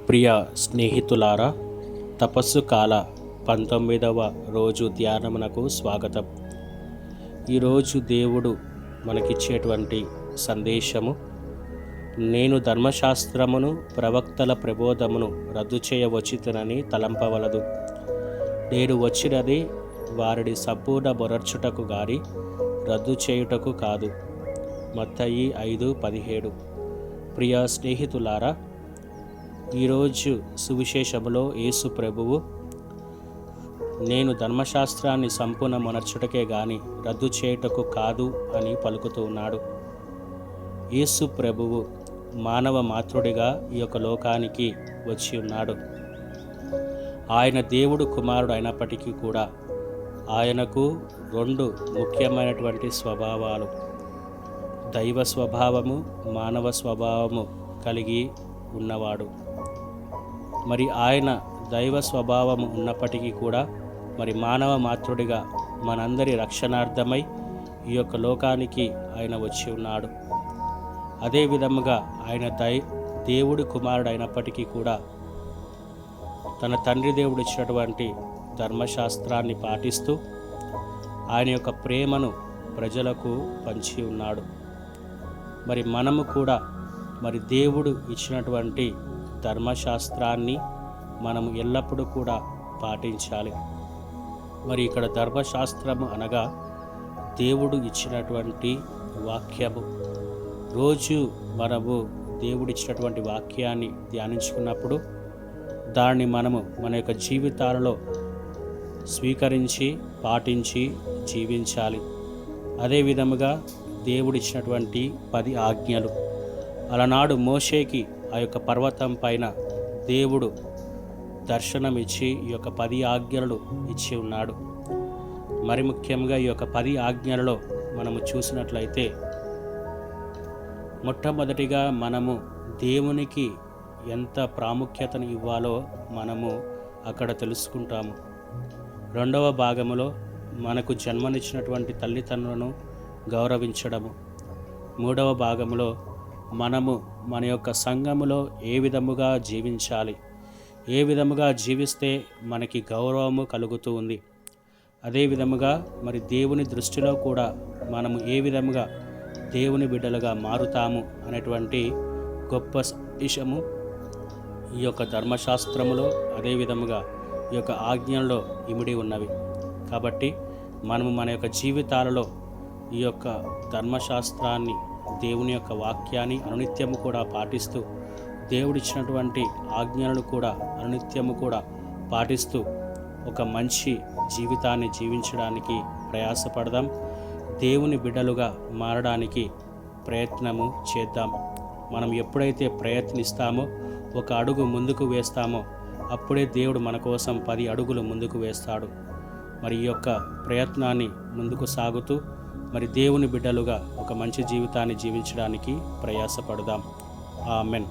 ప్రియ స్నేహితులారా, తపస్సు కాల 19వ రోజు ధ్యానమునకు స్వాగతం. ఈరోజు దేవుడు మనకిచ్చేటువంటి సందేశము, నేను ధర్మశాస్త్రమును ప్రవక్తల ప్రబోధమును రద్దు చేయవచ్చితినని తలంపవలదు. నేను వచ్చినది వారిని సంపూర్ణ మొనర్చుటకు గాని రద్దు చేయుటకు కాదు. మత్తయి 5:17. ప్రియ స్నేహితులారా, ఈరోజు సువిశేషములో యేసు ప్రభువు నేను ధర్మశాస్త్రాన్ని సంపూర్ణ మొనర్చుటకే గాని రద్దు చేయుటకు కాదు అని పలుకుతూ ఉన్నాడు. యేసు ప్రభువు మానవ మాతృడిగా ఈ యొక్క లోకానికి వచ్చి ఉన్నాడు. ఆయన దేవుడు కుమారుడు అయినప్పటికీ కూడా ఆయనకు 2 ముఖ్యమైనటువంటి స్వభావాలు, దైవ స్వభావము, మానవ స్వభావము కలిగి ఉన్నవాడు. మరి ఆయన దైవ స్వభావము ఉన్నప్పటికీ కూడా మరి మానవ మాతృడిగా మనందరి రక్షణార్థమై ఈ యొక్క లోకానికి ఆయన వచ్చి ఉన్నాడు. అదే విధముగా ఆయన దేవుడి కుమారుడు అయినప్పటికీ కూడా తన తండ్రి దేవుడు ఇచ్చినటువంటి ధర్మశాస్త్రాన్ని పాటిస్తూ ఆయన యొక్క ప్రేమను ప్రజలకు పంచి ఉన్నాడు. మరి మనము కూడా మరి దేవుడు ఇచ్చినటువంటి ధర్మశాస్త్రాన్ని మనము ఎల్లప్పుడూ కూడా పాటించాలి. మరి ఇక్కడ ధర్మశాస్త్రము అనగా దేవుడు ఇచ్చినటువంటి వాక్యము. రోజు మనము దేవుడు ఇచ్చినటువంటి వాక్యాన్ని ధ్యానించుకున్నప్పుడు దాన్ని మనము మన యొక్క జీవితాలలో స్వీకరించి పాటించి జీవించాలి. అదే విధముగా దేవుడిచ్చినటువంటి 10 ఆజ్ఞలు, అలనాడు మోషేకి ఆ యొక్క పర్వతం పైన దేవుడు దర్శనమిచ్చి ఈ యొక్క 10 ఆజ్ఞలు ఇచ్చి ఉన్నాడు. మరి ముఖ్యంగా ఈ యొక్క 10 ఆజ్ఞలలో మనము చూసినట్లయితే మొట్టమొదటిగా మనము దేవునికి ఎంత ప్రాముఖ్యతను ఇవ్వాలో మనము అక్కడ తెలుసుకుంటాము. 2వ భాగములో మనకు జన్మనిచ్చినటువంటి తల్లిదండ్రులను గౌరవించడము. 3వ భాగములో మనము మన యొక్క సంఘములో ఏ విధముగా జీవించాలి, ఏ విధముగా జీవిస్తే మనకి గౌరవము కలుగుతూ ఉంది. అదే విధముగా మరి దేవుని దృష్టిలో కూడా మనము ఏ విధముగా దేవుని బిడ్డలుగా మారుతాము అనేటువంటి గొప్ప సందేశము ఈ యొక్క ధర్మశాస్త్రములో, అదే విధముగా ఈ యొక్క ఆజ్ఞల్లో ఇమిడి ఉన్నవి. కాబట్టి మనము మన యొక్క జీవితాలలో ఈ యొక్క ధర్మశాస్త్రాన్ని, దేవుని యొక్క వాక్యాన్ని అనునిత్యము కూడా పాటిస్తూ, దేవుడిచ్చినటువంటి ఆజ్ఞలను కూడా అనునిత్యము కూడా పాటిస్తూ ఒక మంచి జీవితాన్ని జీవించడానికి ప్రయాసపడదాం. దేవుని బిడ్డలుగా మారడానికి ప్రయత్నము చేద్దాం. మనం ఎప్పుడైతే ప్రయత్నిస్తామో, ఒక అడుగు ముందుకు వేస్తామో, అప్పుడే దేవుడు మన కోసం 10 అడుగులు ముందుకు వేస్తాడు. మరి ఈ యొక్క ప్రయత్నాన్ని ముందుకు సాగుతూ మరి దేవుని బిడ్డలుగా ఒక మంచి జీవితాన్ని జీవించడానికి ప్రయాసపడదాం. ఆమెన్.